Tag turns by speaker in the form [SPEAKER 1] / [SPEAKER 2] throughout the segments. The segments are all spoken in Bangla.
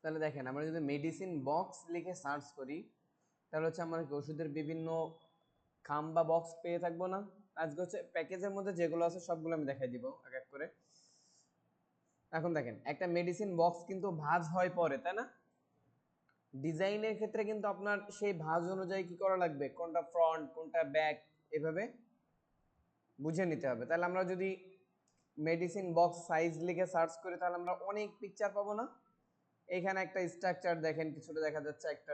[SPEAKER 1] তাহলে দেখেন আমরা যদি মেডিসিন বক্স লিখে সার্চ করি তাহলে হচ্ছে আমরা কি ওষুধের বিভিন্ন খাম বা বক্স পেয়ে থাকবো না। আজকে হচ্ছে প্যাকেজের মধ্যে যেগুলো আছে সবগুলো আমি দেখাই দিব এক এক করে। এখন দেখেন একটা মেডিসিন বক্স কিন্তু ভাঁজ হয় পরে, তাই না? ডিজাইনের ক্ষেত্রে কিন্তু আপনার সেই ভাঁজ অনুযায়ী কি করা লাগবে, কোনটা ফ্রন্ট কোনটা ব্যাক এভাবে বুঝে নিতে হবে। তাহলে আমরা যদি মেডিসিন বক্স সাইজ লিখে সার্চ করি তাহলে আমরা অনেক পিকচার পাবো না। এখানে একটা স্ট্রাকচার দেখেন কিছুটা দেখা যাচ্ছে, একটা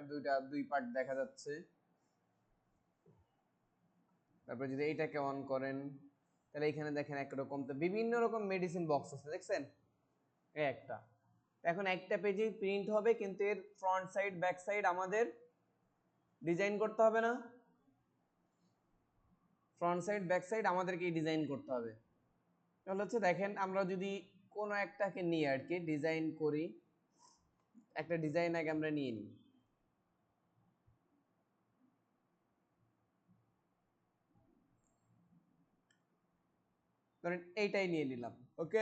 [SPEAKER 1] দুই পার্ট দেখা যাচ্ছে। তারপর যদি এইটাকে অন করেন তাহলে এখানে দেখেন একরকম, তো বিভিন্ন রকম মেডিসিন বক্স আছে দেখছেন, এই একটা। এখন একটা পেজেই প্রিন্ট হবে কিন্তু এর ফ্রন্ট সাইড ব্যাক সাইড আমাদের ডিজাইন করতে হবে না? ফ্রন্ট সাইড ব্যাক সাইড আমাদেরকেই ডিজাইন করতে হবে। তাহলে হচ্ছে দেখেন আমরা যদি কোনো একটাকে নিয়ে আর কি ডিজাইন করি, একটা ডিজাইন আগে আমরা নিয়ে নিই। ধরেন এইটাই নিয়ে নিলাম, ওকে।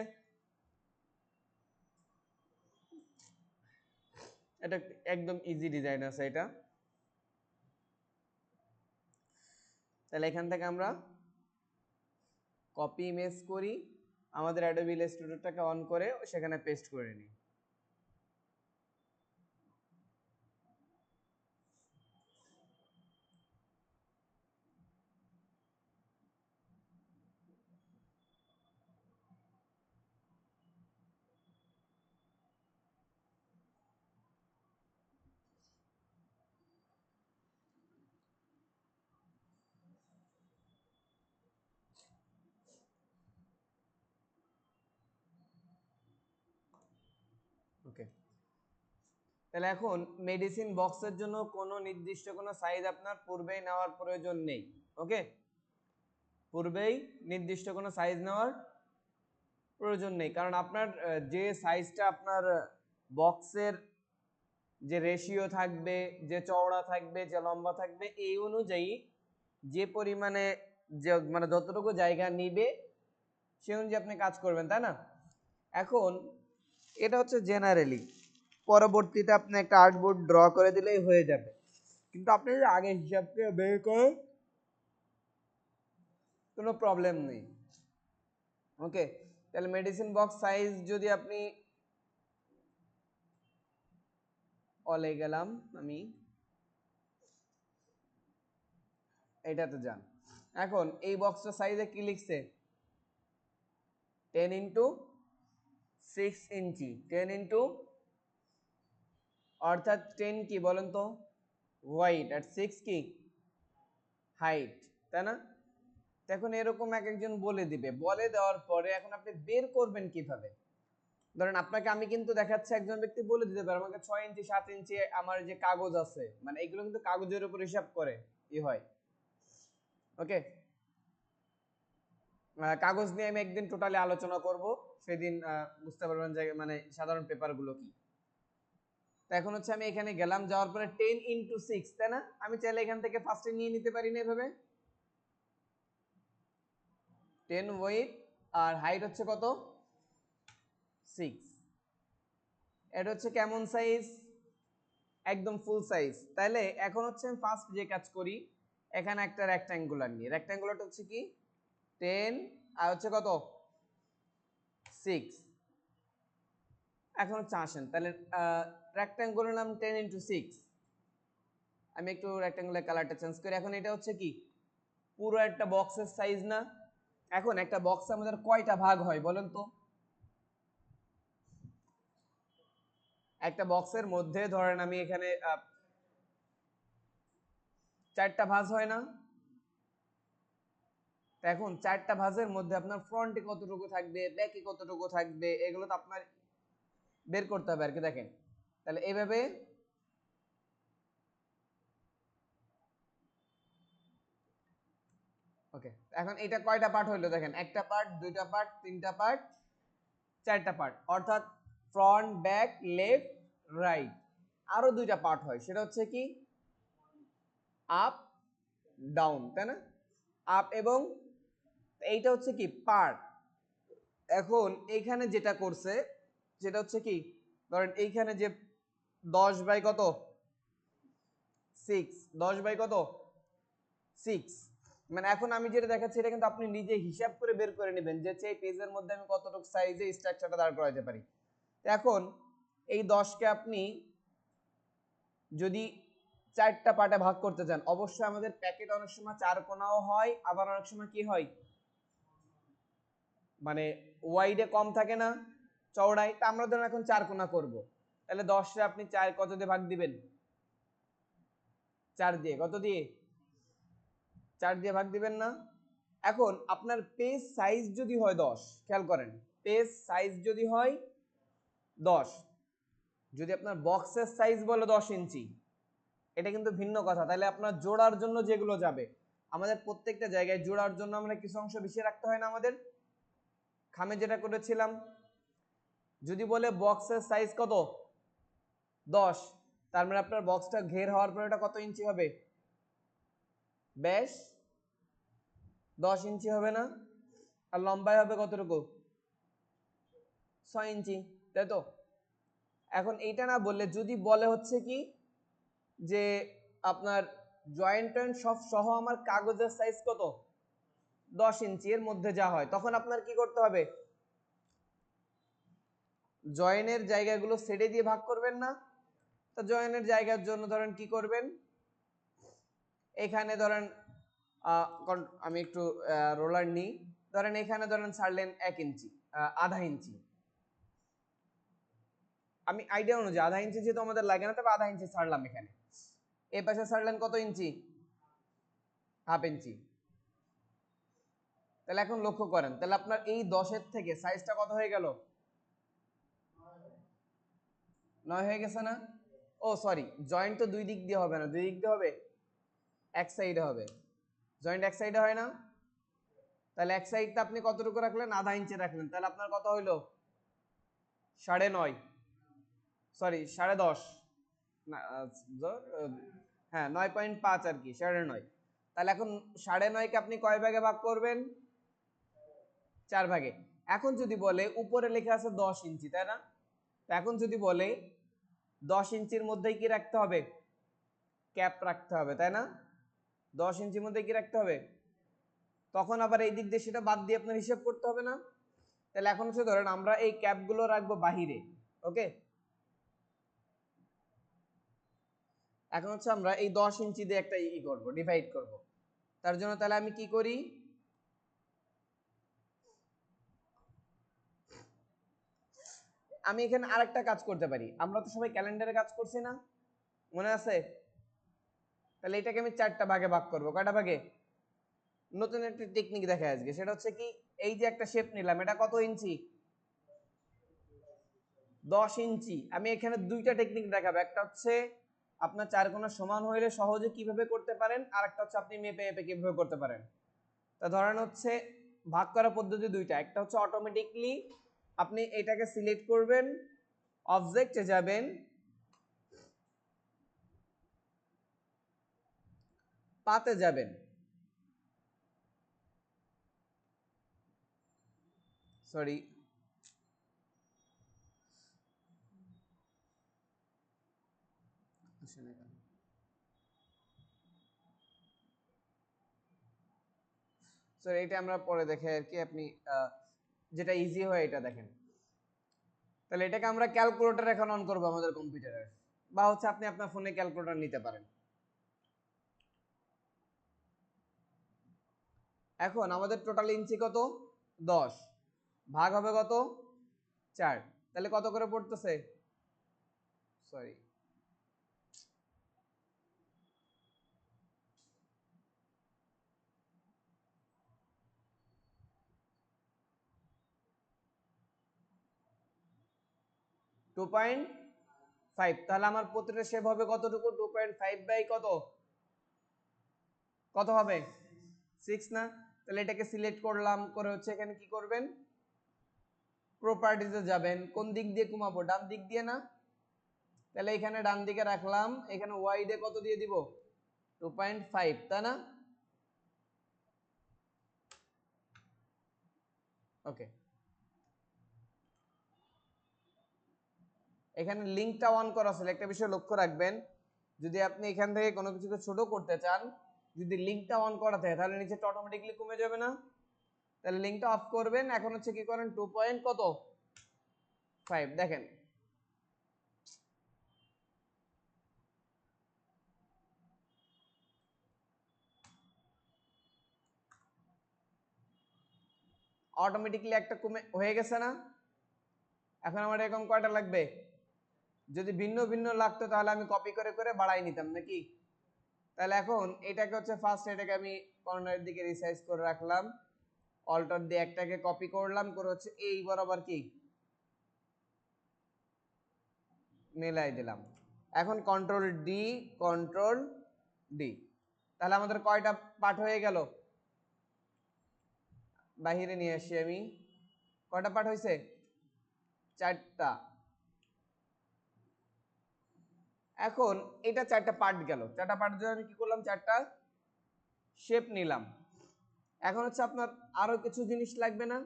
[SPEAKER 1] এটা একদম ইজি ডিজাইন আছে এটা। তাহলে এখান থেকে আমরা কপি ইমেজ করি, আমাদের অ্যাডোবি ইলাস্ট্রেটরটাকে অন করে সেখানে পেস্ট করে নিই। ওকে, তাহলে এখন মেডিসিন বক্সের জন্য কোনো নির্দিষ্ট কোনো সাইজ আপনার পূর্বেই নেওয়ার প্রয়োজন নেই। ওকে, পূর্বেই নির্দিষ্ট কোনো সাইজ নেওয়ার প্রয়োজন নেই, কারণ আপনার যে সাইজটা আপনার বক্সের যে রেশিও থাকবে, যে চওড়া থাকবে, যে লম্বা থাকবে, এই অনুযায়ী যে পরিমাণে যে মানে যতটুকু জায়গা নিবে সে অনুযায়ী আপনি কাজ করবেন, তাই না? এখন এটা হচ্ছে জেনারেলি, পরবর্তীতে আপনি একটা আর্টবোর্ড ড্র করে দিলেই হয়ে যাবে, কিন্তু আপনি যদি আগে হিসাবকে বের করেন কোনো প্রবলেম নেই। ওকে, তাহলে মেডিসিন বক্স সাইজ যদি আপনি অলে গেলাম, আমি এটাতে যান। এখন এই বক্সটা সাইজে কি লিখছে, 10x6 ইঞ্চি, 10 অর্থাৎ 10 কি বলেন তো হোয়াইট আর 6 কি হাইট, তাই না? এখন এরকম এক একজন বলে দিবে, বলে দেওয়ার পরে এখন আপনি বের করবেন কিভাবে? ধরেন আপনাকে আমি কিন্তু দেখাচ্ছি, একজন ব্যক্তি বলে দিতে পারে আমাকে 6 ইঞ্চি 7 ইঞ্চি আমার যে কাগজ আছে, মানে এগুলো কিন্তু কাগজের উপর হিসাব করে ই হয়। ওকে, কাগজ নিয়ে আমি একদিন টোটালি আলোচনা করব, সেদিন বুঝতে পারবেন যে মানে সাধারণ পেপারগুলো কি। তো এখন হচ্ছে আমি এখানে গেলাম, যাওয়ার পরে 10x6, তাই না? আমি চাইলে এখান থেকে ফার্স্টে নিয়ে নিতে পারি না এভাবে? 10 ওয়েট আর হাইট হচ্ছে কত, 6। এটা হচ্ছে কেমন সাইজ, একদম ফুল সাইজ। তাহলে এখন হচ্ছে আমি ফার্স্ট যে কাজ করি, এখানে একটা রেক্ট্যাঙ্গুলার নিই। রেক্ট্যাঙ্গুলারটা হচ্ছে কি 10 আর হচ্ছে কত 6। এখন হচ্ছে আসেন তাহলে রেক্ট্যাঙ্গুলার নাম 10x6। আমি একটু রেক্ট্যাঙ্গুলার কালারটা চেঞ্জ করি। এখন এটা হচ্ছে কি পুরো একটা বক্সের সাইজ না? এখন একটা বক্স আমাদের কয়টা ভাগ হয় বলেন তো? একটা বক্সের মধ্যে ধরেন আমি এখানে 4টা ভাঁজ হয় না? এখন 4টা ভাঁজের মধ্যে আপনার ফ্রন্টে কতটুকু থাকবে, ব্যাকে কতটুকু থাকবে, এগুলো তো আপনার বের করতে হবে আর কি। দেখেন তাহলে এইভাবে ওকে। এখন এটা কয়টা পার্ট হইলো দেখেন, একটা পার্ট, দুইটা পার্ট, তিনটা পার্ট, 4টা পার্ট, অর্থাৎ ফ্রন্ট ব্যাক লেফট রাইট। আরো দুইটা পার্ট হয়, সেটা হচ্ছে কি আপ ডাউন, তাই না? আপ এবং এইটা হচ্ছে কি পার্ট। এখন এইখানে যেটা করছে সেটা হচ্ছে কি, ধরেন এইখানে যে 10 বাই কত 6, 10 বাই কত 6। মানে এখন আমি যেটা দেখাচ্ছি এটা কিন্তু আপনি নিজে হিসাব করে বের করে নেবেন যে এই পেজের মধ্যে আমি কতটুকু সাইজে স্ট্রাকচারটা দাঁড় করাতে পারি। এখন এই 10 কে আপনি যদি 4টা পার্টে ভাগ করতে চান, অবশ্যই আমাদের প্যাকেট অনেক সময় 4 কোণাও হয়, আবার অনেক সময় কি হয় মানে ওয়াইডে কম থাকে না চওড়ায়, তা আমরা ধরুন এখন 4 কোণা করব, তাহলে 10 রে আপনি 4 কত দিয়ে ভাগ দিবেন 4 দিয়ে, কত দিয়ে 4 দিয়ে ভাগ দিবেন না। এখন আপনার পেজ সাইজ যদি হয় 10, খেয়াল করেন পেজ সাইজ যদি হয় 10, যদি আপনার বক্সের সাইজ বলে 10 ইঞ্চি, এটা কিন্তু ভিন্ন কথা। তাহলে আপনার জোড়ার জন্য যেগুলো যাবে, আমাদের প্রত্যেকটা জায়গায় জোড়ার জন্য আমরা কিছু অংশ বেশি রাখতে হয় না আমাদের, খামে যেটা করেছিলাম। যদি বলে বক্সের সাইজ কত 10, তার মানে আপনার বক্সটা ঘের হওয়ার পর এটা কত ইঞ্চি হবে, ব্যাস 10 ইঞ্চি হবে না, আর লম্বায় হবে কতটুকু 6 ইঞ্চি, তাই তো। এখন এইটা না বললে যদি বলে হচ্ছে কি যে আপনার জয়েন্ট টয়েন্ট সব সহ আমার কাগজের সাইজ কত 10 ইঞ্চি, এর মধ্যে যা হয়, তখন আপনার কি করতে হবে, জয়েনের জায়গাগুলো সেটে দিয়ে ভাগ করবেন না। তো জয়েনের জায়গার জন্য ধরেন কি করবেন, এখানে ধরেন আমি একটু রোলার নিই, ধরেন এখানে ধরেন ছাড়লেন 1 ইঞ্চি, আধা ইঞ্চি, আমি আইডিয়া অনুযায়ী আধা ইঞ্চি যেহেতু আমাদের লাগে না, তবে আধা ইঞ্চি ছাড়লাম এখানে। এই পাশে ছাড়লেন কত ইঞ্চি, হাফ ইঞ্চি। তাহলে এখন লক্ষ্য করেন, তাহলে আপনার এই 10-এর থেকে সাইজটা কত হয়ে গেল, 9 হয়ে গেছে না। ও সরি, জয়েন্ট তো দুই দিক দিয়ে হবে না, দুই দিক দিয়ে হবে, এক সাইডে হবে। জয়েন্ট এক সাইডে হয় না, তাহলে এক সাইডটা আপনি কতটুকু রাখলেন, আধা ইঞ্চি রাখলেন, তাহলে আপনার কত হইলো 9.5, সরি 10.5 না, হ্যাঁ 9.5 আর কি, 9.5। তাহলে এখন 9.5 কে আপনি কয় ভাগে ভাগ করবেন, 4 ভাগে। এখন যদি বলে উপরে লেখা আছে 10 ইঞ্চি, তাই না, এখন যদি বলে 10 ইঞ্চির মধ্যেই কি রাখতে হবে, ক্যাপ রাখতে হবে, তাই না, 10 ইঞ্চির মধ্যে কি রাখতে হবে, তখন আবার এই দিক দিয়ে সেটা বাদ দিয়ে আপনার হিসাব করতে হবে না। তাহলে এখন হচ্ছে ধরেন আমরা এই ক্যাপগুলো রাখবো বাহিরে, ওকে। এখন হচ্ছে আমরা এই 10 ইঞ্চি দিয়ে একটা করব, ডিভাইড করব। তার জন্য তাহলে আমি কি করি, আমি এখানে আরেকটা কাজ করতে পারি, আমরা তো সবাই ক্যালেন্ডারে কাজ করছি না, মনে আছে। তাহলে এটাকে আমি 4টা ভাগে ভাগ করব, কয়টা ভাগে, নতুন একটা টেকনিক দেখাই আজকে, সেটা হচ্ছে কি এই যে একটা শেপ নিলাম, এটা কত ইঞ্চি 10 ইঞ্চি। আমি এখানে দুইটা টেকনিক দেখাবো, একটা হচ্ছে আপনার 4 কোণা সমান হইলে সহজে কিভাবে করতে পারেন, আর একটা হচ্ছে আপনি মেপে মেপে কিভাবে করতে পারেন। তা ধরেন হচ্ছে ভাগ করার পদ্ধতি দুইটা, একটা হচ্ছে অটোমেটিকলি আপনি এটাকে সিলেক্ট করবেন, অবজেক্টে যাবেন, পাতে যাবেন, সরি এটা আমরা পরে দেখে আর কি, আপনি যেটা ইজি হয় এটা দেখেন। তাহলে এটাকে আমরা ক্যালকুলেটর এখন অন করবো আমাদের কম্পিউটারে, বা হচ্ছে আপনি আপনার ফোনে ক্যালকুলেটর নিতে পারেন। এখন আমাদের টোটাল ইঞ্চি কত 10, ভাগ হবে কত 4, তাহলে কত করে পড়তেছে, সরি 2.5। তাহলে আমার প্রতিটা শেপ হবে কতটুকু, 2.5 বাই কত, কত হবে 6 না। তাহলে এটাকে সিলেক্ট করলাম, করে হচ্ছে এখানে কি করবেন, প্রপার্টিজে যাবেন, কোন দিক দিয়ে কমাবো, ডান দিক দিয়ে না। তাহলে এখানে ডান দিকে রাখলাম, এখানে ওয়াইডে কত দিয়ে দিব 2.5, তাই না, ওকে। এখানে লিঙ্কটা অন করা আছে, একটা বিষয় লক্ষ্য রাখবেন, যদি আপনি এখান থেকে কোনো কিছুকে ছোট করতে চান, যদি লিঙ্কটা অন করা থাকে তাহলে নিচেটা অটোমেটিক্যালি কমে যাবে না? তাহলে লিঙ্কটা অফ করবেন। এখন হচ্ছে কি করেন 2.5 দেখেন অটোমেটিক্যালি একটা কমে হয়ে গেছে না? এখন আমার এরকম কয়টা লাগবে? যদি ভিন্ন ভিন্ন লাগতো তাহলে আমি কপি করে করে বাড়াই নিতাম নাকি? তাহলে এখন এটাকে হচ্ছে ফার্স্ট এটাকে আমি কর্নারের দিকে রিসাইজ করে রাখলাম, অল্টার দিয়ে একটাকে কপি করলাম, করে হচ্ছে এই বরাবর কি মেলাই দিলাম। এখন কন্ট্রোল ডি, তাহলে আমাদের কয়টা পার্ট হয়ে গেল? বাহিরে নিয়ে আসি আমি, কয়টা পার্ট হয়েছে? 4টা। এখন এটা 4টা পার্ট গেল, 4টা পার্টের জন্য আমি কি করলাম? 4টা শেপ নিলাম। এখন হচ্ছে আপনার আরো কিছু জিনিস লাগবে না?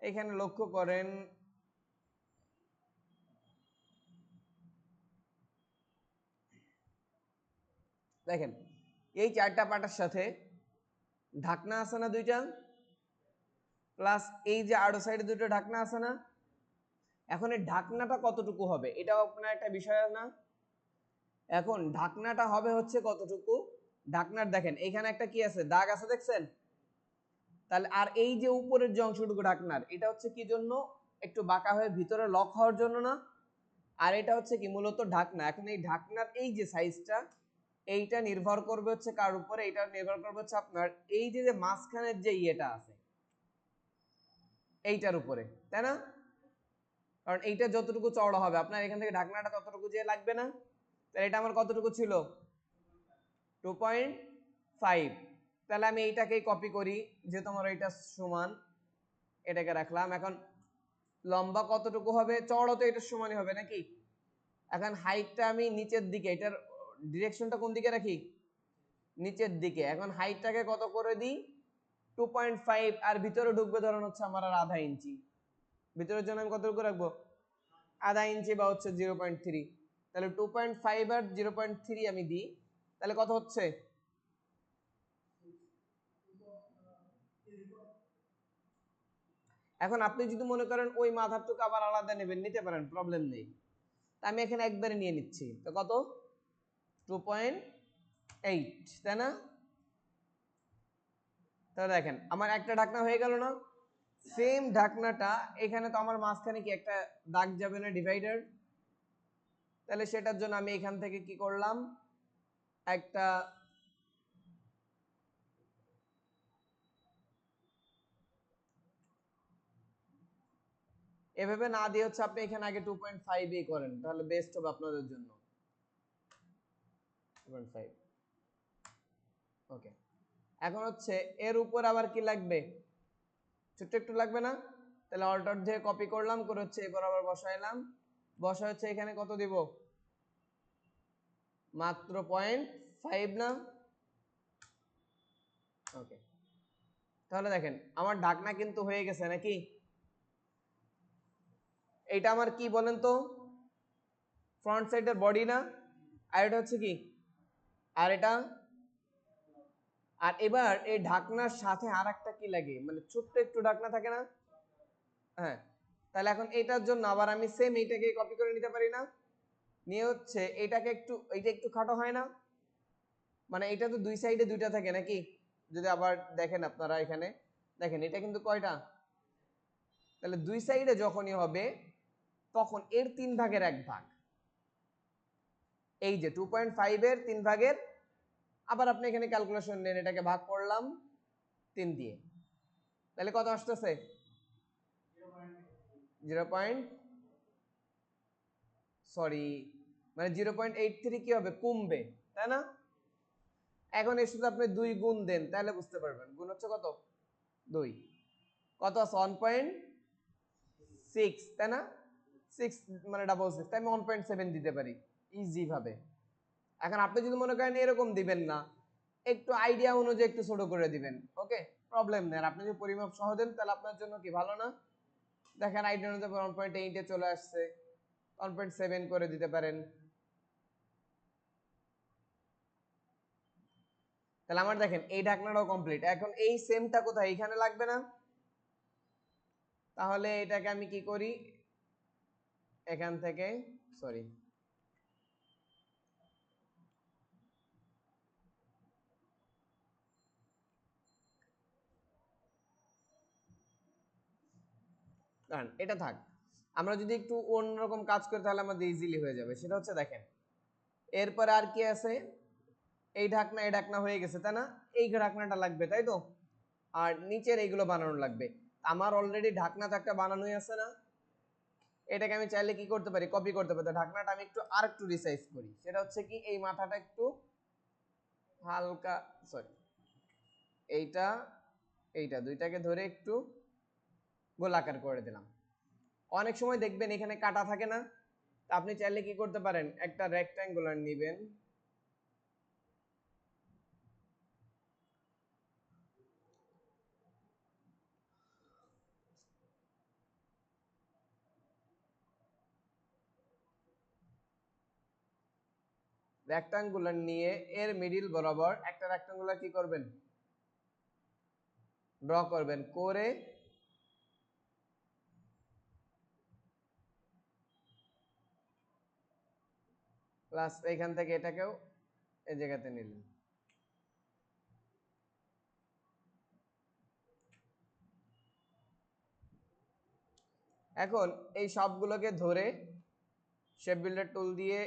[SPEAKER 1] এখানে লক্ষ্য করেন, দেখেন এই 4টা পার্টের সাথে ঢাকনা আছে না 2টা, প্লাস এই যে আরো সাইডে 2টো ঢাকনা আছে না? এখন এই ঢাকনাটা কতটুকু হবে এটাও আপনার একটা বিষয় না? এখন ঢাকনাটা হবে হচ্ছে কতটুকু, ঢাকনার দেখেন এখানে একটা কি আছে, দাগ আছে দেখছেন? তাহলে আর এই যে উপরের যে অংশটুকু ঢাকনার, এটা হচ্ছে কি জন্য? একটু বাঁকা হয়ে ভিতরে লক হওয়ার জন্য না? আর এটা হচ্ছে কি মূলত ঢাকনা। এখন এই ঢাকনার এই যে সাইজটা, এইটা নির্ভর করবে হচ্ছে কার উপরে? এটা নির্ভর করবে হচ্ছে আপনার এই যে মাঝখানের যে ইয়েটা আছে এইটার উপরে, তাই না? কারণ এইটা যতটুকু চওড়া হবে আপনার এখান থেকে ঢাকনাটা ততটুকু যে লাগবে না? তাহলে এটা আমার কতটুকু ছিল? 2.5। তাহলে আমি এইটাকেই কপি করি, যেহেতু আমার এইটা সমান, এটাকে রাখলাম। এখন লম্বা কতটুকু হবে? চওড়া তো এটার সমানই হবে নাকি? এখন হাইটটা আমি নিচের দিকে, এটার ডিরেকশনটা কোন দিকে রাখি? নিচের দিকে। এখন হাইটটাকে কত করে দিই? 2.5। আর ভিতরে ঢুকবে ধরুন হচ্ছে আমার আর আধা ইঞ্চি, ভিতরের জন্য আমি কতটুকু রাখবো? আধা ইঞ্চি বা হচ্ছে 0.3। তাহলে 2.5 আর 0.3 আমি দিই, তাহলে কত হচ্ছে? এখন আপনি যদি মনে করেন ওই মাথারটুকু আবার আলাদা নেবেন, নিতে পারেন, প্রবলেম নেই। তা আমি এখানে একবারে নিয়ে নিচ্ছি। তো কত? 2.8, তাই না? তাহলে দেখেন আমার একটা ঢাকনা হয়ে গেল না? সেম ঢাকনাটা এখানে তো আমার মাঝখানে কি একটা দাগ যাবে না, ডিভাইডার? তাহলে সেটার জন্য আমি এখান থেকে কি করলাম, একটা এভাবে না দিয়ে হচ্ছে আপনি এখানে আগে 2.5 করেন, তাহলে বেস্ট হবে আপনাদের জন্য। 2.5, ওকে। এখন হচ্ছে এর উপর আবার কি লাগবে? ছোট্ট একটু লাগবে না? তাহলে অল্টার দিয়ে কপি করলাম, করে হচ্ছে এবার আবার বসাইলাম, বসা হচ্ছে এখানে কত দিব? মাত্র 0.5 না? ওকে। তাহলে দেখেন আমার ঢাকনা কিন্তু হয়ে গেছে নাকি? এটা আমার কি বলেন তো? ফ্রন্ট সাইডের বডি না? আর এটা হচ্ছে কি? আর এটা, আর এবার এই ঢাকনার সাথে আর একটা কি লাগে, মানে ছোট্ট একটু ঢাকনা থাকে না? হ্যাঁ। তাহলে এখন এটার জন্য আবার আমি সেম এইটাকে কপি করে নিতে পারি না? নিয়ে হচ্ছে এটাকে একটু, এইটা একটু খাটো হয় না? মানে এটা তো দুই সাইডে 2টা থাকে নাকি? যদি আবার দেখেন আপনারা এখানে দেখেন এটা কিন্তু কয়টা? তাহলে দুই সাইডে যখনই হবে তখন এর 3/1 এই যে 2.5 এর 3/, আবার আপনি এখানে ক্যালকুলেশন নেন, এটাকে ভাগ করলাম 3 দিয়ে, তাহলে কত আসতেছে? 0. সরি, মানে 0.83 কি হবে? কমবে, তাই না? এখন এর সাথে আপনি 2 গুণ দেন, তাহলে বুঝতে পারবেন। গুণ হচ্ছে কত? 2, কত আছে? 1.6, তাই না? 6 মানে 666, তাই আমি 1.7 দিতে পারি ইজি ভাবে। এখন আপনি যদি মনে করেন এরকম দিবেন না, একটু আইডিয়া অনুযায়ী একটু ছোট করে দিবেন, ওকে, প্রবলেম নেই। আর আপনি যদি পরিমাপ সহ দেন তাহলে আপনার জন্য কি ভালো না? দেখেন আইডিয়া অনুযায়ী 1.8 এ চলে আসছে। 1.7 করে দিতে পারেন। তাহলে আমার দেখেন এই ঢাকনাটাও কমপ্লিট। এখন এই সেমটা কোথায়, এখানে লাগবে না? তাহলে এটাকে আমি কি করি, এখান থেকে সরি এটা থাক, আমরা যদি একটু অন্যরকম কাজ করি তাহলে আমাদের ইজিলি হয়ে যাবে। সেটা হচ্ছে দেখেন এরপরে আর কি আছে, এই ঢাকনা এই ঢাকনা হয়ে গেছে তাই না, এই ঢাকনাটা লাগবে তাই তো, আর নিচের এইগুলো বানানো লাগবে। আমার অলরেডি ঢাকনা তো একটা বানানোই আছে না, এটাকে আমি চাইলে কি করতে পারি, কপি করতে পারি। তো ঢাকনাটা আমি একটু আর একটু রিসাইজ করি, সেটা হচ্ছে কি এই মাথাটা একটু হালকা সরি এইটা এইটা দুইটাকে ধরে একটু গোলাকার করে দিলাম। অনেক সময় দেখবেন এখানে কাটা থাকে না, আপনি চাইলে কি করতে পারেন, একটা রেক্ট্যাঙ্গুলার নেবেন, রেক্ট্যাঙ্গুলার নিয়ে এর মিডিল বরাবর একটা রেক্ট্যাঙ্গুলার কি করবেন, ড্র করবেন, করে প্লাস এইখান থেকে এটাকেও এই জায়গাতে নিলেন। এখন এই সবগুলোকে ধরে শেপ বিল্ডার টুল দিয়ে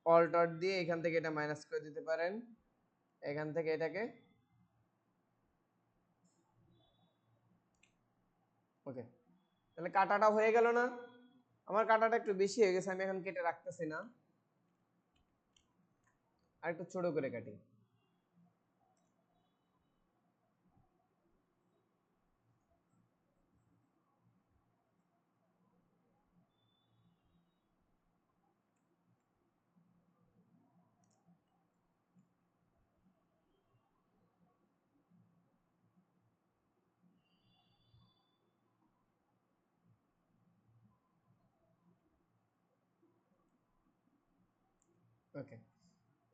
[SPEAKER 1] অল্টার দিয়ে এখান থেকে এটা মাইনাস করে দিতে পারেন, এখান থেকে এটাকে ওকে। তাহলে কাটাটা হয়ে গেল না, আমার কাটাটা একটু বেশি হয়ে গেছে, আমি এখন কেটে রাখতেছি না, আর একটু ছোট করে কাটি। ওকে,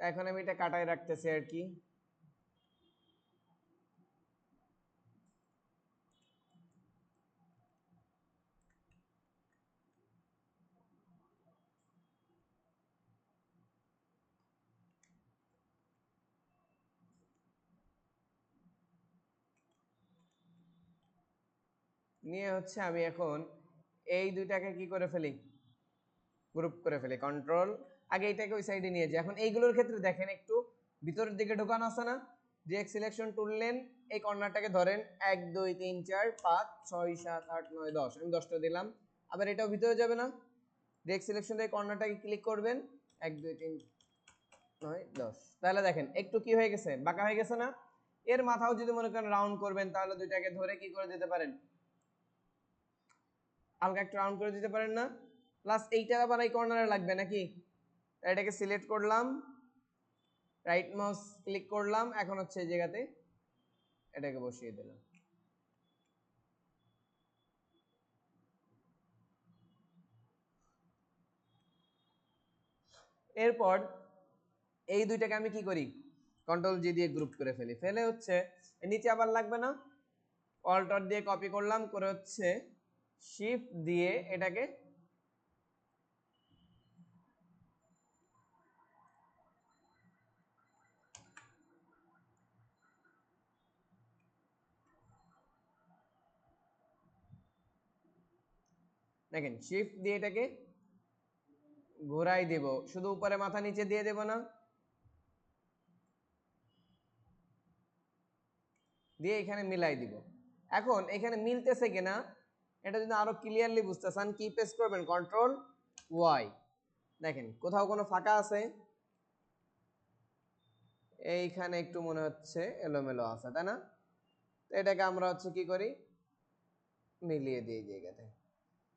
[SPEAKER 1] এখন আমি এটা কাটায় রাখতেছি আর কি। নিয়ে হচ্ছে আমি এখন এই দুইটাকে কি করে ফেলি, গ্রুপ করে ফেলি, কন্ট্রোল আগে এইটাকে ওই সাইডে নিয়ে যাই। এখন এইগুলোর ক্ষেত্রে দেখেন একটু ভিতরের দিকে ঢোকানো আছে না, ডিরেক্ট সিলেকশন টুললেন, এই কর্নারটাকে ধরেন 1 2 3 4 5 6 7 8 9 10, আমি 10টা দিলাম। আবার এটাও ভিতরে যাবে না, ডিরেক্ট সিলেকশন দিয়ে কর্নারটাকে ক্লিক করবেন 1 2 3 9 10, তাহলে দেখেন একটু কি হয়ে গেছে, বাঁকা হয়ে গেছে না। এর মাথাও যদি মনে করেন রাউন্ড করবেন তাহলে দুইটাকে ধরে কি করে দিতে পারেন, হালকা একটু রাউন্ড করে দিতে পারেন না। প্লাস এইটা আবার এই কর্নারে লাগবে নাকি, এটাকে সিলেক্ট করলাম, রাইট মাউস ক্লিক করলাম, এখন হচ্ছে এই জায়গাতে এটাকে বসিয়ে দিলাম। এরপর এই দুইটাকে আমি কি করি, কন্ট্রোল জি দিয়ে গ্রুপ করে ফেলি, ফেলে হচ্ছে নিচে আবার লাগবে না, অল্টার দিয়ে কপি করলাম, করে হচ্ছে শিফট দিয়ে এটাকে দেখেন শিফট দিয়ে এটাকে ঘোরাই দেব, শুধু উপরে মাথা নিচে দিয়ে দেব না, দিয়ে এখানে মিলাই দিব। এখন এখানে মিলতেছে কিনা এটা যদি আরো ক্লিয়ারলি বুঝতে চান কি প্রেস করবেন, কন্ট্রোল ওয়াই, দেখেন কোথাও কোনো ফাঁকা আছে, এইখানে একটু মনে হচ্ছে এলোমেলো আছে তাই না, তো এটাকে আমরা হচ্ছে কি করি, মিলিয়ে দিই জায়গাতে।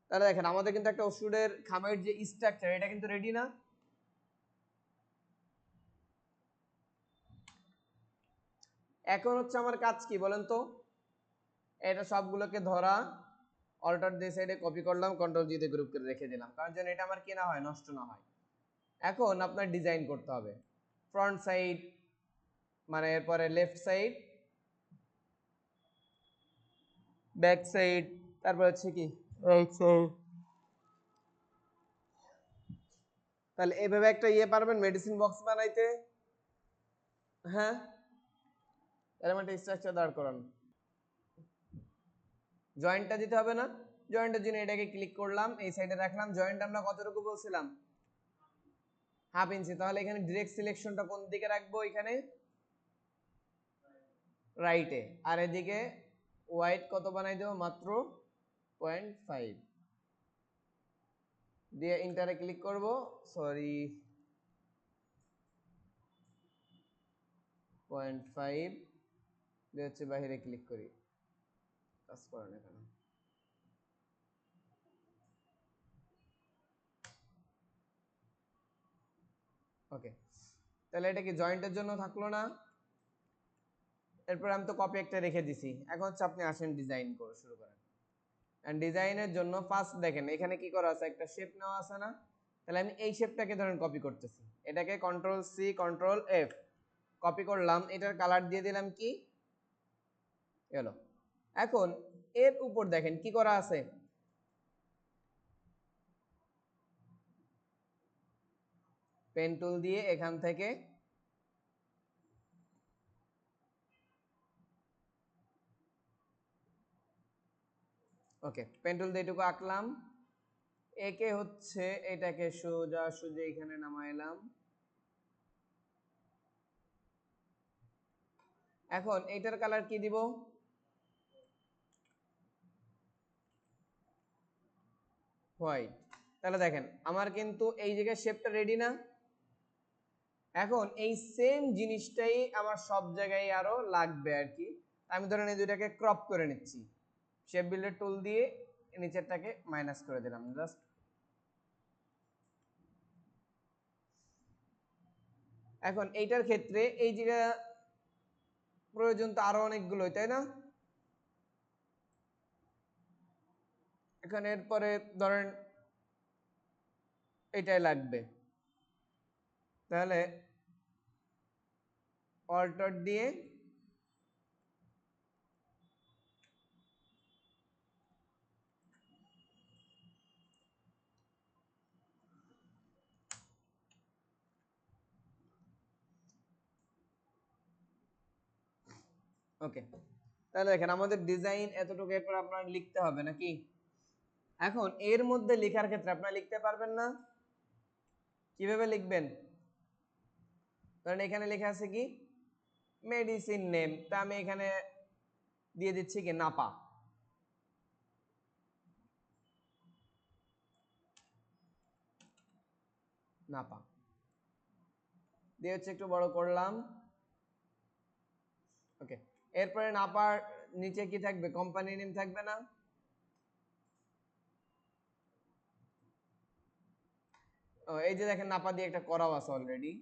[SPEAKER 1] তাহলে দেখেন আমাদের কিন্তু একটা ওষুধের খামের যে স্ট্রাকচার এটা কিন্তু রেডি না। এখন হচ্ছে আমার কাজ কি বলেন তো, এটা সবগুলোকে ধরা, অল্টার দিয়ে সাইডে কপি করলাম, কন্ট্রোল জি তে গ্রুপ করে রেখে দিলাম, কারণ যেন এটা আমার কি না হয়, নষ্ট না হয়। এখন আপনার ডিজাইন করতে হবে ফ্রন্ট সাইড, মানে এরপরে লেফট সাইড, ব্যাক সাইড, তারপর হচ্ছে কি রাইট সাইড। তাহলে এইভাবে একটা পারবেন মেডিসিন বক্স বানাইতে? হ্যাঁ, এরকম একটা স্ট্রাকচার দাঁড় করান। জয়েন্টটা দিতে হবে না? জয়েন্টের জন্য এটাকে ক্লিক করলাম, এই সাইডে রাখলাম। জয়েন্ট আমরা কতটুকু বলছিলাম? 1/2 ইঞ্চি। তাহলে এখানে ডিরেক্ট সিলেকশনটা কোন দিকে রাখবো? এখানে রাইটে। আর এদিকে ওয়াইড কত বানাই দেবো? মাত্র 0.5 দিয়ে ইন্টারে ক্লিক করব। সরি, 0.5 দিয়ে হচ্ছে বাইরে ক্লিক করি। কাজ করে না কেন? ওকে, তাহলে এটা কি জয়েন্টের জন্য থাকলো না? এরপর আমি তো কপি একটা রেখে দিছি। এখন হচ্ছে আপনি আসেন ডিজাইন করে শুরু করেন। এন্ড ডিজাইনের জন্য ফার্স্ট দেখেন এখানে কি করা আছে, একটা শেপ নেওয়া আছে না? তাহলে আমি এই শেপটাকে ধরেন কপি করতেছি, এটাকে control C control F copy করলাম, এটার কালার দিয়ে দিলাম কি এলো। এখন এর উপর দেখেন কি করা আছে, পেন টুল দিয়ে এখান থেকে ওকে পেন টুল দিয়ে এটুকু আঁকলাম। একে হচ্ছে এটাকে সোজা সোজা এখানে নামাইলাম। এখন এটার কালার কি দিব? হোয়াইট। তাহলে দেখেন আমার কিন্তু এই জায়গায় শেপটা রেডি না? এখন এই সেম জিনিসটাই আমার সব জায়গায় আরো লাগবে আর কি। আমি ধরেন এই দুইটাকে ক্রপ করে নিচ্ছি, শেপ বিল্ডার টুল দিয়ে নিচেরটাকে মাইনাস করে দিলাম জাস্ট। এখন এইটার ক্ষেত্রে এই জায়গা প্রয়োজন তো আরো অনেকগুলো, তাই না? এখন এরপরে ধরেন এটাই লাগবে, তাহলে অল্টার দিয়ে ওকে। তাহলে দেখেন আমাদের ডিজাইন এতটুকু, এরপর আপনার লিখতে হবে নাকি? এখন এর মধ্যে লেখার ক্ষেত্রে আপনারা লিখতে পারবেন না? কিভাবে লিখবেন? ধরেন এখানে লেখা আছে কি মেডিসিন নেম, তা আমি এখানে দিয়ে দিচ্ছি কি নাপা। নাপা দিয়ে হচ্ছে একটু বড় করলাম। ওকে, এরপরে নাপার নিচে কি থাকবে? কোম্পানি নেম থাকবে না? ও এই যে দেখেন নাপা দিয়ে একটা করাও আছে অলরেডি।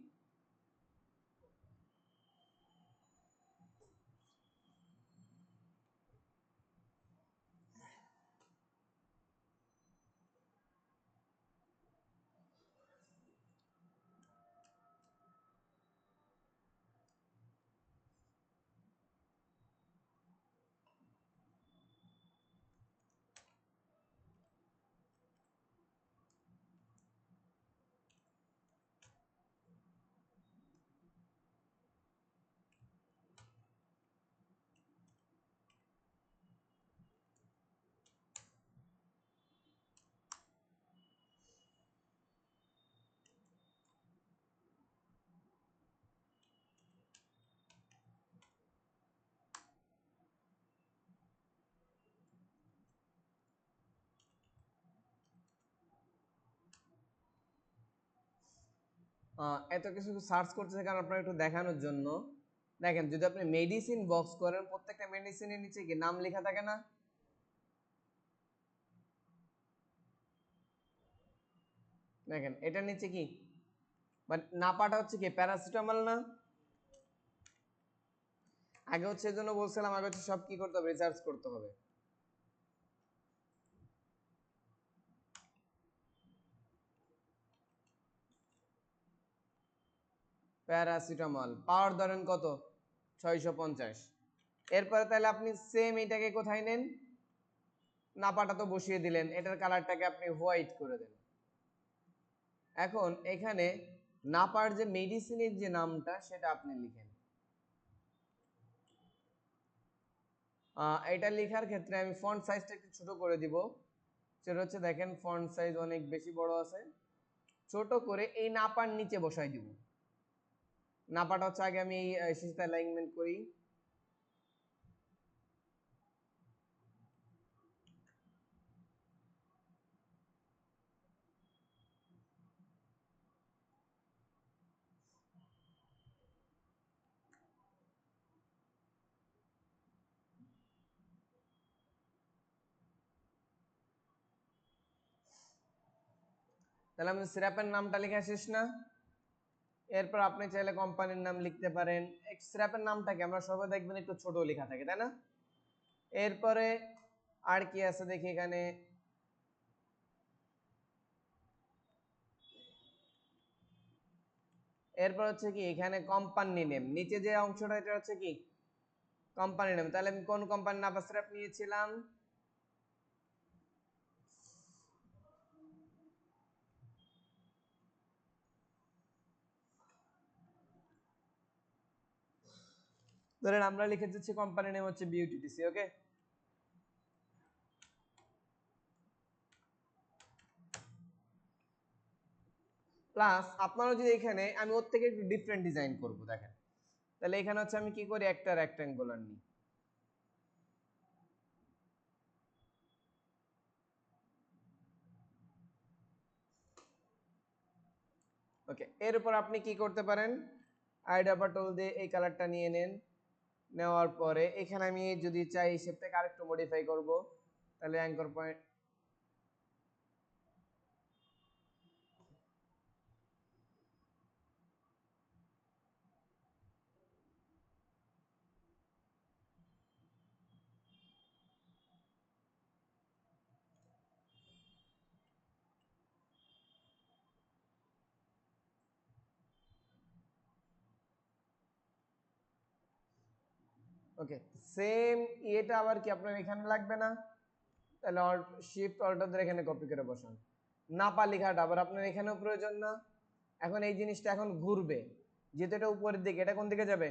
[SPEAKER 1] এত কিছু সার্চ করতেছে কারণ আপনার একটু দেখানোর জন্য। দেখেন যদি আপনি মেডিসিন বক্স করেন, প্রত্যেকটা মেডিসিনের নিচে কি নাম লেখা থাকে না? দেখেন এটার নিচে কি মানে নাপাটা হচ্ছে কি প্যারাসিটামল না? আগে হচ্ছে এজন্য বলছিলাম, আগে হচ্ছে সব কি করতে হবে, রিসার্চ করতে হবে। প্যারাসিটামল পাওয়ার ধরেন কত 650। এরপরে তাহলে আপনি সেম এটাকে কোথায় নেন, নাপাটা তো বসিয়ে দিলেন, এটার কালারটাকে আপনি হোয়াইট করে দেন। এখন এখানে নাপার যে মেডিসিনের যে নামটা সেটা আপনি লিখেন। এটা লেখার ক্ষেত্রে আমি ফন্ট সাইজটা একটু ছোট করে দিব, সেটা হচ্ছে দেখেন ফন্ট সাইজ অনেক বেশি বড় আছে, ছোট করে এই নাপার নিচে বসাই দিব। নাপাটা হচ্ছে আগে আমি এই সাথে অ্যালাইনমেন্ট করি। তাহলে আমাদের সিরাপের নামটা লেখা শেষ না? এরপর আপনি চাইলে কোম্পানির নাম লিখতে পারেন। সিরাপের নামটা কি আমরা সবাই দেখবেন একটু ছোট লেখা থাকে, তাই না? এরপরে আর কি আছে দেখি এখানে, এরপর হচ্ছে কি এখানে কোম্পানি নেম, নিচে যে অংশটা এটা হচ্ছে কি কোম্পানি নেম। তাহলে আমি কোন কোম্পানির নাপা সিরাপ নিয়েছিলাম, ধরেন আমরা লিখে দিচ্ছি কোম্পানির নেম হচ্ছে বিউটিটিসি। ওকে, প্লাস আপনারা যদি এখানে আমি ওর থেকে একটু ডিফারেন্ট ডিজাইন করব দেখেন, তাহলে এখানে হচ্ছে আমি কি করি একটা রেক্ট্যাঙ্গুলার নিই। ওকে, এর উপর আপনি কি করতে পারেন, আইডাপা টুল দিয়ে এই কালারটা নিয়ে নেন। নেওয়ার পরে এখানে আমি যদি চাই শেপটাকে আরেকটু মডিফাই করব, তাহলে অ্যাঙ্কর পয়েন্ট, ওকে সেম এটা আবার কি আপনার এখানে লাগবে না, তাহলে অল্ট শিফট অল্টার ধরে এখানে কপি করে বসান। নাপা লেখাটা আবার আপনার এখানেও প্রয়োজন না। এখন এই জিনিসটা এখন ঘুরবে, যেহেতু এটা উপরের দিকে, এটা কোন দিকে যাবে,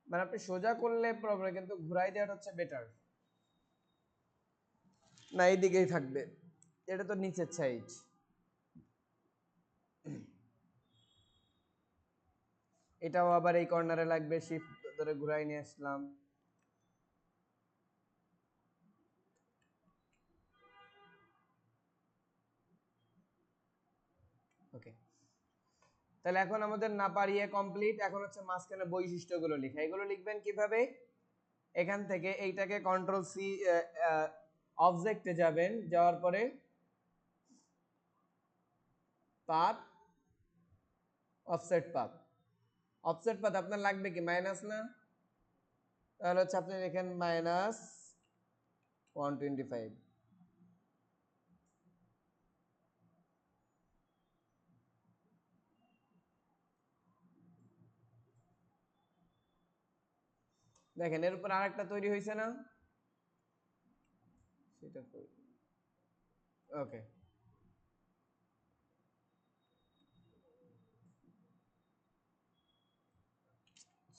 [SPEAKER 1] মানে আপনি সোজা করলে প্রবলেম, কিন্তু ঘুরাই দেওয়াটা হচ্ছে বেটার। না এই দিকেই থাকবে, এটা তো নিচের সাইড। এটাও আবার এই কর্নারে লাগবে, শিফট ধরে ঘুরাই নিয়ে আসলাম। ওকে, তাহলে এখন আমাদের না পারিয়ে কমপ্লিট। এখন হচ্ছে মাঝখানে বৈশিষ্ট্যগুলো লেখা, এগুলো লিখবেন কিভাবে, এখান থেকে এইটাকে কন্ট্রোল সি, অবজেক্টে যাবেন, যাওয়ার পরে path, offset path. Offset path আপনার লাগবে কি মাইনাস না, তাহলে হচ্ছে আপনি লিখেন -125। দেখেন এর উপর আরেকটা তৈরি হয়েছে না, সেটা ওকে,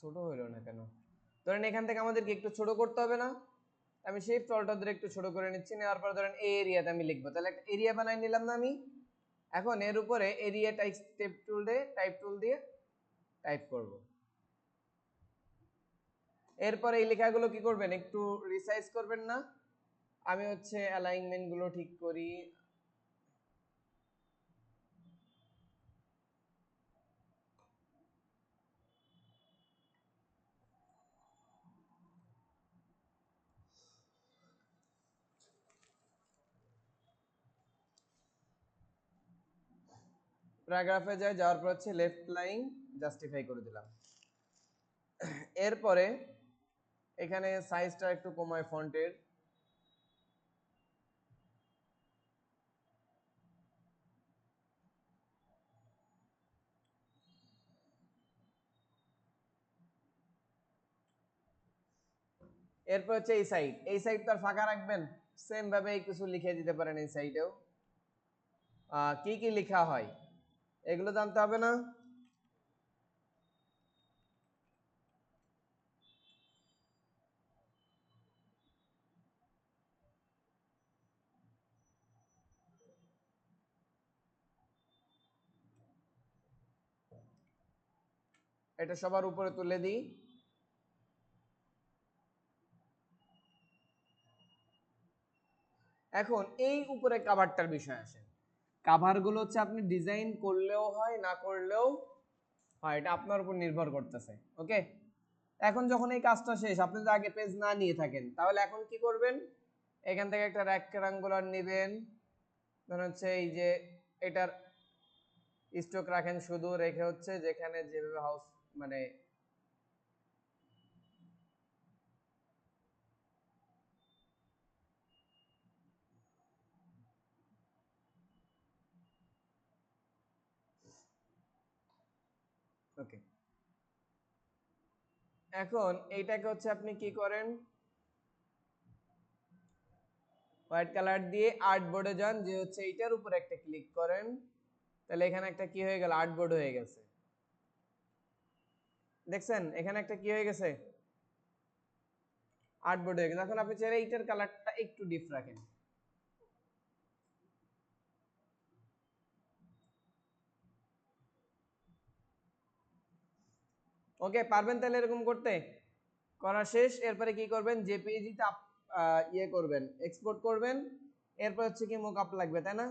[SPEAKER 1] ছোট হইলো না কেন, ধরেন এখান থেকে আমাদেরকে একটু ছোট করতে হবে না, আমি শিফট অল্টার ধরে একটু ছোট করে নিচ্ছি, নেওয়ার পর ধরেন এই এরিয়াতে আমি লিখবো, তাহলে একটা এরিয়া বানাই নিলাম না আমি। এখন এর উপরে এরিয়া টাইপ টুল দিয়ে টাইপ করব। এরপরে এই লেখাগুলো কি করবেন, একটু রিসাইজ করবেন না। আমি হচ্ছে অ্যালাইনমেন্ট গুলো ঠিক করি। প্যারাগ্রাফে যাওয়ার পর হচ্ছে লেফট লাইন জাস্টিফাই করে দিলাম। এরপরে এখানে সাইজটা একটু কমায় ফন্টের, এরপর হচ্ছে এই সাইড তো আর ফাঁকা রাখবেন, সেম ভাবে কিছু লিখে দিতে পারেন এই সাইডেও। কি কি লেখা হয় এগুলো জানতে হবে না? এটা সবার উপরে তুলে দিই। এখন এই উপরে কাভারটার বিষয় আসে। কাভার গুলো হচ্ছে আপনি ডিজাইন করলেও হয়, না করলেও হয়, এটা আপনার উপর নির্ভর করতেছে। ওকে, এখন যখন এই কাজটা শেষ, আপনি যদি আগে পেজ না নিয়ে থাকেন, তাহলে এখন কি করবেন? এখান থেকে একটা রেক্ট্যাঙ্গুলার নেবেন, ধরুন হচ্ছে এই যে এটার স্টক রাখেন, শুধু রেখে হচ্ছে যেখানে যেভাবে হাউস মানে ওকে। এখন এইটাকে হচ্ছে আপনি কি করেন, হোয়াইট কালার দিয়ে আর্টবোর্ডে যান, যে হচ্ছে এইটার উপর একটা ক্লিক করেন, তাহলে এখানে একটা কি হয়ে গেল, আর্টবোর্ড হয়ে গেছে। দেখছেন এখানে একটা কি হয়ে গেছে, আর্টবোর্ড হয়ে গেছে। এখন আপনি চাইলে এইটার কালারটা একটু ডিপ রাখেন। ওকে, পারবেন তাহলে এরকম করতে? করা শেষ, এরপরে কি করবেন, জেপিইজি তে ইয়ে করবেন, এক্সপোর্ট করবেন। এরপর হচ্ছে কি মোকআপ লাগবে, তাই না?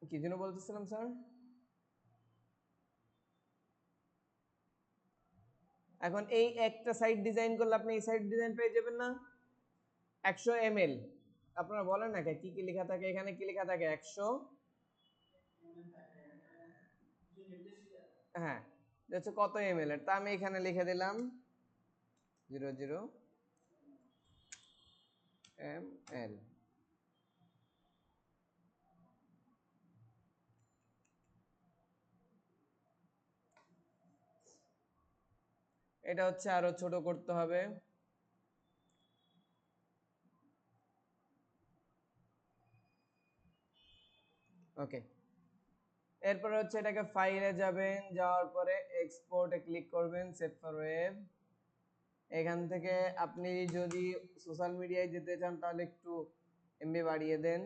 [SPEAKER 1] কি যেন বলতেছিলাম স্যার? এখন এই একটা সাইড ডিজাইন করলে আপনি এই সাইড ডিজাইন পেয়ে যাবেন না? 100 ml, আপনারা বলেন না কি কি লেখা থাকে এখানে, কি লেখা থাকে 100? হ্যাঁ, হচ্ছে কত ml এর, তা আমি এখানে লিখে দিলাম 00 ml। এটা হচ্ছে আরো ছোট করতে হবে। ওকে, এরপরে হচ্ছে এটাকে ফাইলে যাবেন, যাওয়ার পরে এক্সপোর্টে ক্লিক করবেন, সেভ ফর ওয়েব। এখান থেকে আপনি যদি সোশ্যাল মিডিয়ায় যেতে চান তাহলে একটু এমবি বাড়িয়ে দেন।